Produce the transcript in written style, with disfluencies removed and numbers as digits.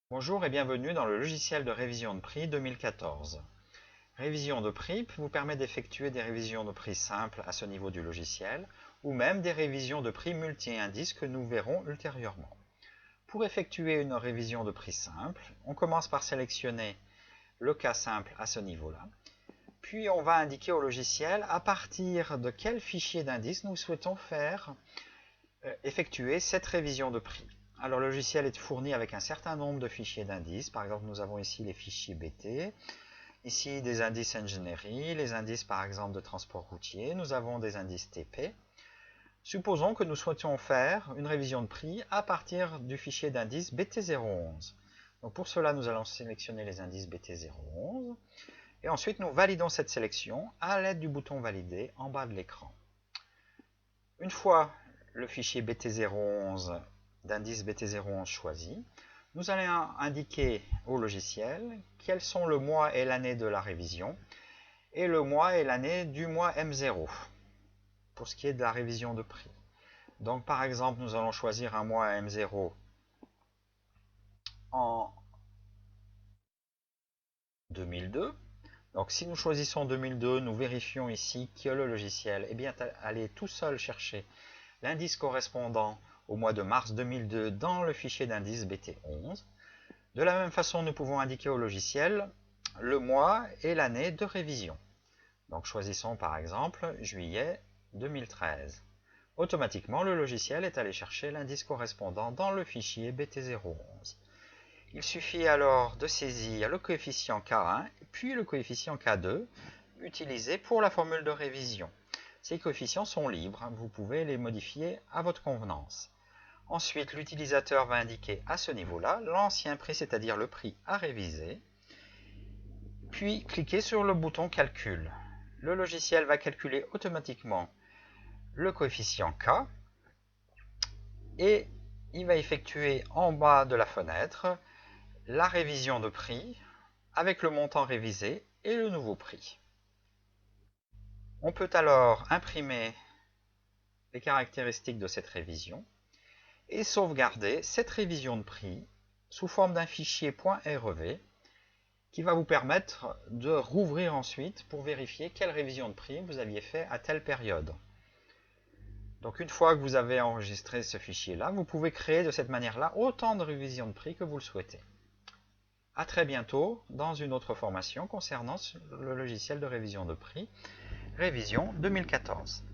Bonjour et bienvenue dans le logiciel de révision de prix 2014. Révision de prix vous permet d'effectuer des révisions de prix simples à ce niveau du logiciel ou même des révisions de prix multi-indices que nous verrons ultérieurement. Pour effectuer une révision de prix simple, on commence par sélectionner le cas simple à ce niveau-là. Puis on va indiquer au logiciel à partir de quel fichier d'indice nous souhaitons effectuer cette révision de prix. Alors le logiciel est fourni avec un certain nombre de fichiers d'indices. Par exemple, nous avons ici les fichiers BT, ici des indices ingénierie, les indices par exemple de transport routier, nous avons des indices TP. Supposons que nous souhaitions faire une révision de prix à partir du fichier d'indice BT011. Donc pour cela, nous allons sélectionner les indices BT011 et ensuite nous validons cette sélection à l'aide du bouton valider en bas de l'écran. Une fois le fichier BT011 d'indice BT011 choisi, nous allons indiquer au logiciel quels sont le mois et l'année de la révision et le mois et l'année du mois M0 pour ce qui est de la révision de prix. Donc par exemple, nous allons choisir un mois M0 en 2002. Donc si nous choisissons 2002, nous vérifions ici que le logiciel est bien allé tout seul chercher l'indice correspondant au mois de mars 2002 dans le fichier d'indice BT11. De la même façon, nous pouvons indiquer au logiciel le mois et l'année de révision. Donc choisissons par exemple juillet 2013. Automatiquement, le logiciel est allé chercher l'indice correspondant dans le fichier BT011. Il suffit alors de saisir le coefficient K1 puis le coefficient K2 utilisé pour la formule de révision. Ces coefficients sont libres, vous pouvez les modifier à votre convenance. Ensuite, l'utilisateur va indiquer à ce niveau-là l'ancien prix, c'est-à-dire le prix à réviser, puis cliquer sur le bouton calcul. Le logiciel va calculer automatiquement le coefficient K et il va effectuer en bas de la fenêtre la révision de prix avec le montant révisé et le nouveau prix. On peut alors imprimer les caractéristiques de cette révision et sauvegarder cette révision de prix sous forme d'un fichier .rev qui va vous permettre de rouvrir ensuite pour vérifier quelle révision de prix vous aviez fait à telle période. Donc une fois que vous avez enregistré ce fichier-là, vous pouvez créer de cette manière-là autant de révisions de prix que vous le souhaitez. A très bientôt dans une autre formation concernant le logiciel de révision de prix, révision 2014.